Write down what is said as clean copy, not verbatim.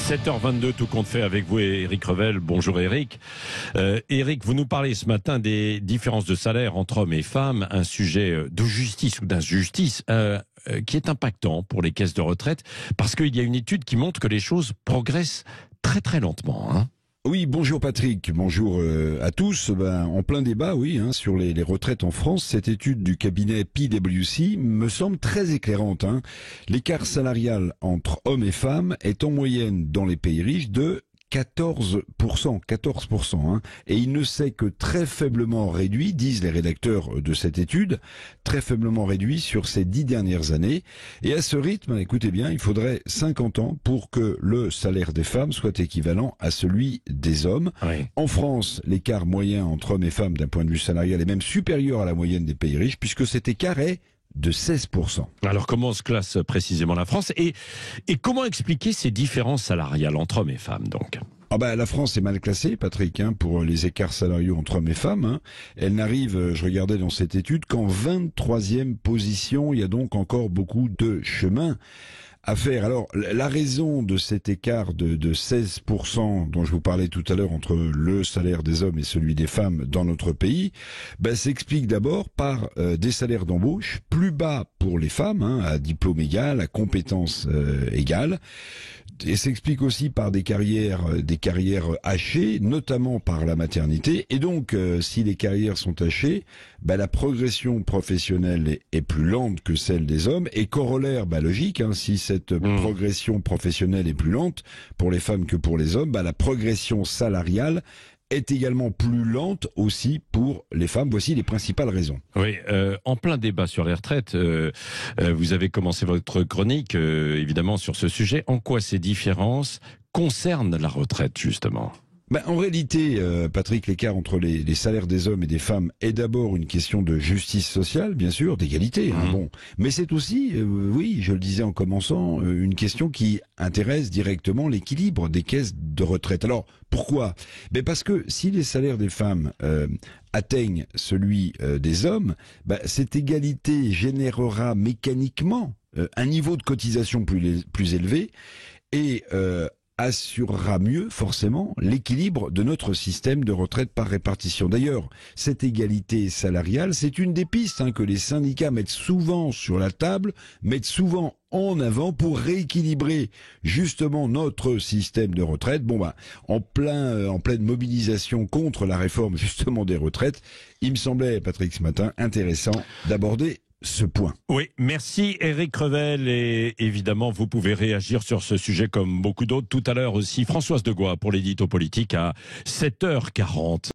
7h22, tout compte fait avec vous et Éric Revel. Bonjour Éric. Éric, vous nous parlez ce matin des différences de salaire entre hommes et femmes, un sujet de justice ou d'injustice qui est impactant pour les caisses de retraite, parce qu'il y a une étude qui montre que les choses progressent très très lentement, hein. Oui, bonjour Patrick, bonjour à tous. En plein débat, oui, sur les retraites en France, cette étude du cabinet PwC me semble très éclairante. L'écart salarial entre hommes et femmes est en moyenne dans les pays riches de 14%, et il ne s'est que très faiblement réduit, disent les rédacteurs de cette étude, très faiblement réduit sur ces 10 dernières années. Et à ce rythme, écoutez bien, il faudrait 50 ans pour que le salaire des femmes soit équivalent à celui des hommes. Oui. En France, l'écart moyen entre hommes et femmes d'un point de vue salarial est même supérieur à la moyenne des pays riches, puisque cet écart est de 16%. Alors comment se classe précisément la France et comment expliquer ces différences salariales entre hommes et femmes donc ? La France est mal classée, Patrick, pour les écarts salariaux entre hommes et femmes. Elle n'arrive, je regardais dans cette étude, qu'en 23e position. Il y a donc encore beaucoup de chemin à faire. Alors, la raison de cet écart de 16% dont je vous parlais tout à l'heure entre le salaire des hommes et celui des femmes dans notre pays, s'explique d'abord par des salaires d'embauche plus bas pour les femmes, à diplôme égal, à compétences égales. Et s'explique aussi par des carrières hachées, notamment par la maternité. Et donc, si les carrières sont hachées, la progression professionnelle est plus lente que celle des hommes. Et corollaire, logique, si cette progression professionnelle est plus lente pour les femmes que pour les hommes, la progression salariale est également plus lente aussi pour les femmes. Voici les principales raisons. Oui, en plein débat sur les retraites, vous avez commencé votre chronique, évidemment, sur ce sujet. En quoi ces différences concernent la retraite, justement ? En réalité, Patrick, l'écart entre les salaires des hommes et des femmes est d'abord une question de justice sociale, bien sûr, d'égalité. Mais c'est aussi, oui, je le disais en commençant, une question qui intéresse directement l'équilibre des caisses de retraite. Alors, pourquoi ? Parce que si les salaires des femmes atteignent celui des hommes, cette égalité générera mécaniquement un niveau de cotisation plus élevé et assurera mieux, forcément, l'équilibre de notre système de retraite par répartition. D'ailleurs, cette égalité salariale, c'est une des pistes que les syndicats mettent souvent sur la table, mettent souvent en avant pour rééquilibrer justement notre système de retraite. En pleine mobilisation contre la réforme justement des retraites, il me semblait, Patrick, ce matin, intéressant d'aborder ce point. Oui, merci Éric Revel, et évidemment vous pouvez réagir sur ce sujet comme beaucoup d'autres tout à l'heure aussi. Françoise Degois pour l'édito politique à 7h40.